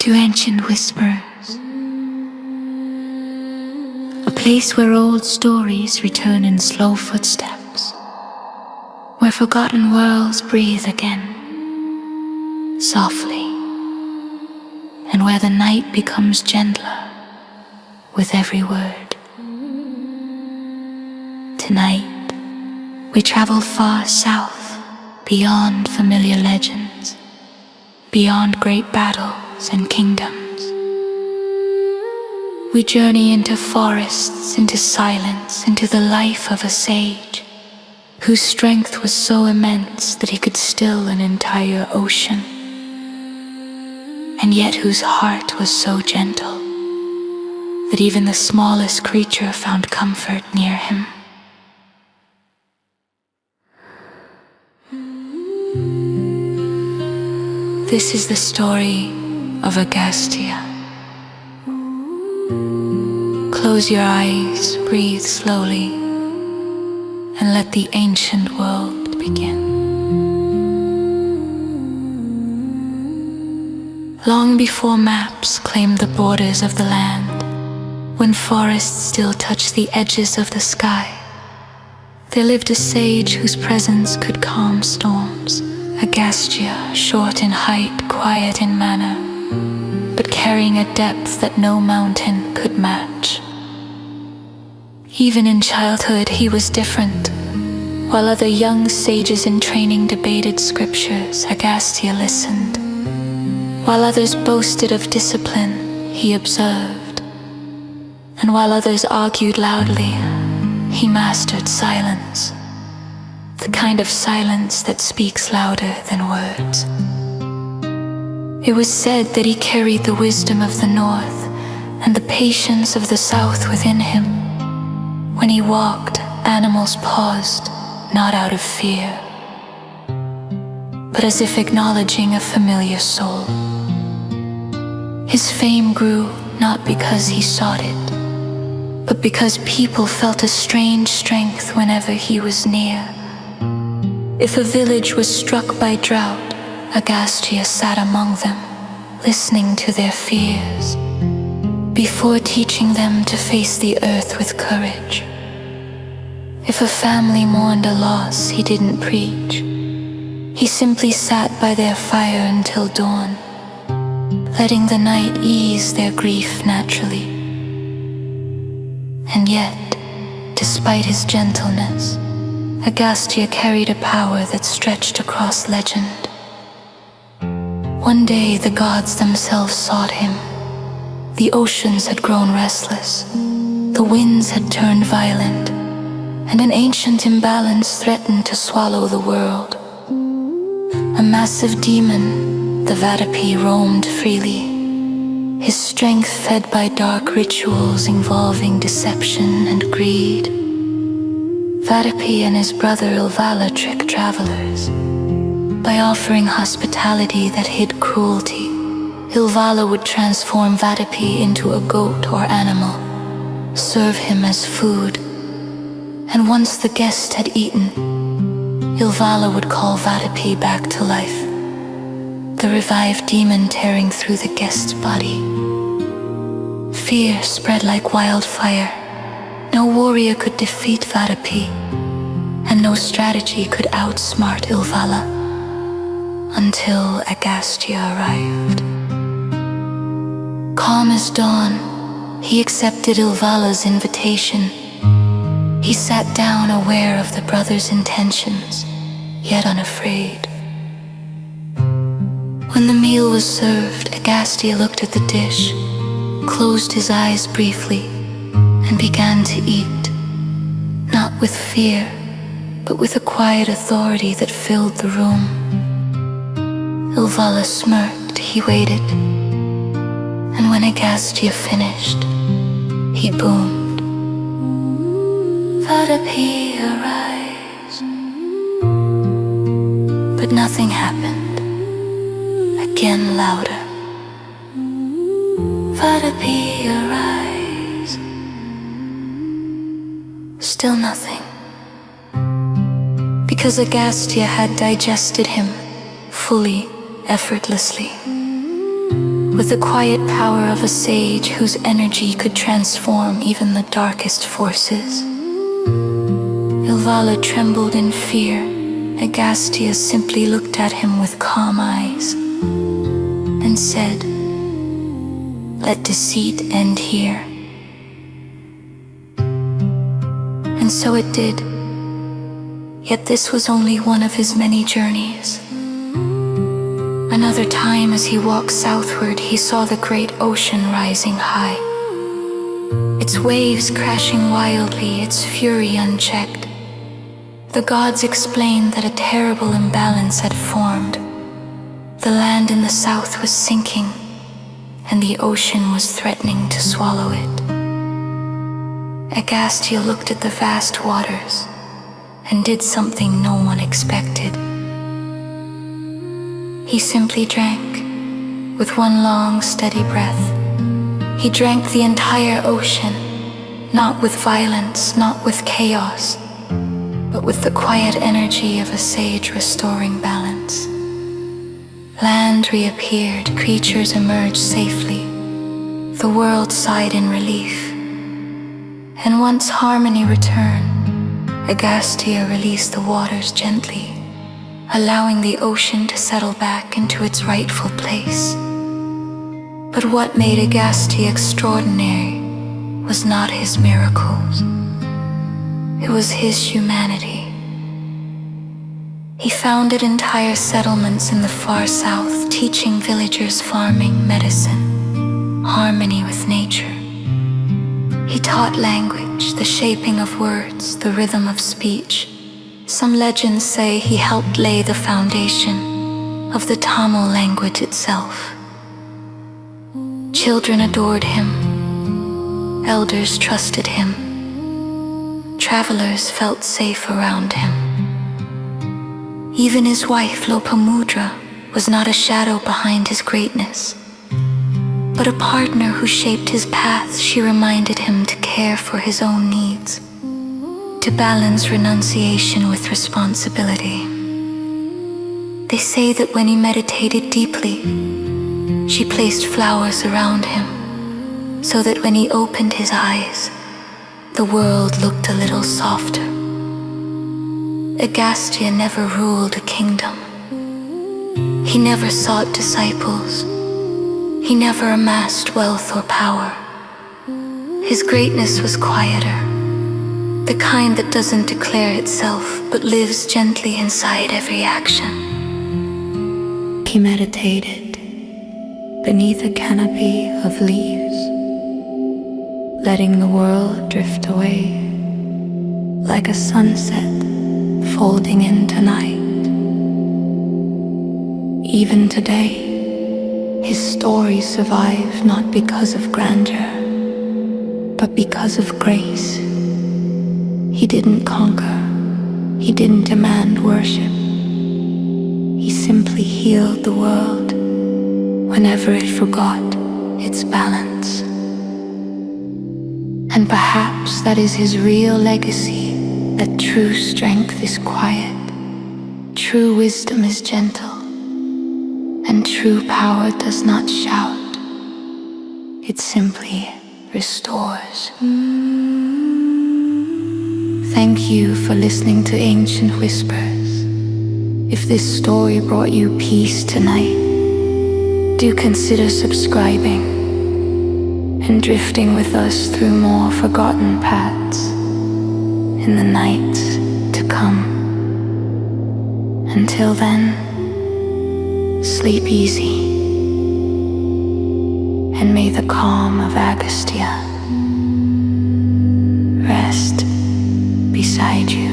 to ancient whispers, a place where old stories return in slow footsteps, where forgotten worlds breathe again, softly, and where the night becomes gentler with every word. Tonight, we travel far south, beyond familiar legends, beyond great battles and kingdoms. We journey into forests, into silence, into the life of a sage, whose strength was so immense that he could still an entire ocean, and yet whose heart was so gentle that even the smallest creature found comfort near him. This is the story of Agastya. Close your eyes, breathe slowly, and let the ancient world begin. Long before maps claimed the borders of the land, when forests still touched the edges of the sky, there lived a sage whose presence could calm storms. Agastya, short in height, quiet in manner, but carrying a depth that no mountain could match. Even in childhood he was different. While other young sages in training debated scriptures, Agastya listened. While others boasted of discipline, he observed. And while others argued loudly, he mastered silence. The kind of silence that speaks louder than words. It was said that he carried the wisdom of the north and the patience of the south within him. When he walked, animals paused, not out of fear, but as if acknowledging a familiar soul. His fame grew not because he sought it, but because people felt a strange strength whenever he was near. If a village was struck by drought, Agastya sat among them, listening to their fears, before teaching them to face the earth with courage. If a family mourned a loss, he didn't preach. He simply sat by their fire until dawn, letting the night ease their grief naturally. And yet, despite his gentleness, Agastya carried a power that stretched across legend. One day the gods themselves sought him. The oceans had grown restless, the winds had turned violent, and an ancient imbalance threatened to swallow the world. A massive demon, the Vadapi, roamed freely, his strength fed by dark rituals involving deception and greed. Vadapi and his brother Ilvala tricked travelers. By offering hospitality that hid cruelty, Ilvala would transform Vadapi into a goat or animal, serve him as food, and once the guest had eaten, Ilvala would call Vadapi back to life, the revived demon tearing through the guest's body. Fear spread like wildfire. No warrior could defeat Vadapi, and no strategy could outsmart Ilvala, until Agastya arrived. Calm as dawn, he accepted Ilvala's invitation. He sat down aware of the brother's intentions, yet unafraid. When the meal was served, Agastya looked at the dish, closed his eyes briefly, and began to eat, not with fear, but with a quiet authority that filled the room. Ilvala smirked, he waited, and when Agastya finished, he boomed, "Vadapi, arise." But nothing happened. Again louder, "Vadapi, arise." Still nothing. Because Agastya had digested him fully, effortlessly. with the quiet power of a sage whose energy could transform even the darkest forces. Ilvala trembled in fear. Agastya simply looked at him with calm eyes and said, "Let deceit end here." And so it did. Yet this was only one of his many journeys. Another time, as he walked southward, he saw the great ocean rising high, its waves crashing wildly, its fury unchecked. The gods explained that a terrible imbalance had formed. The land in the south was sinking, and the ocean was threatening to swallow it. Agastya looked at the vast waters and did something no one expected. He simply drank, with one long, steady breath. He drank the entire ocean, not with violence, not with chaos, but with the quiet energy of a sage restoring balance. Land reappeared, creatures emerged safely. The world sighed in relief. And once harmony returned, Agastya released the waters gently, allowing the ocean to settle back into its rightful place. But what made Agastya extraordinary was not his miracles. It was his humanity. He founded entire settlements in the far south, teaching villagers farming, medicine, harmony with nature. He taught language, the shaping of words, the rhythm of speech. Some legends say he helped lay the foundation of the Tamil language itself. Children adored him. Elders trusted him. Travelers felt safe around him. Even his wife, Lopamudra, was not a shadow behind his greatness, but a partner who shaped his path. She reminded him to care for his own needs, to balance renunciation with responsibility. They say that when he meditated deeply, she placed flowers around him, so that when he opened his eyes, the world looked a little softer. Agastya never ruled a kingdom. He never sought disciples. He never amassed wealth or power. His greatness was quieter, the kind that doesn't declare itself but lives gently inside every action. He meditated beneath a canopy of leaves, letting the world drift away like a sunset folding into night. Even today, his stories survive not because of grandeur, but because of grace. He didn't conquer, he didn't demand worship. He simply healed the world whenever it forgot its balance. And perhaps that is his real legacy, that true strength is quiet, true wisdom is gentle, and true power does not shout. It simply restores. Thank you for listening to Ancient Whispers. If this story brought you peace tonight, do consider subscribing and drifting with us through more forgotten paths in the nights to come. Until then, sleep easy, and may the calm of Agastya rest beside you.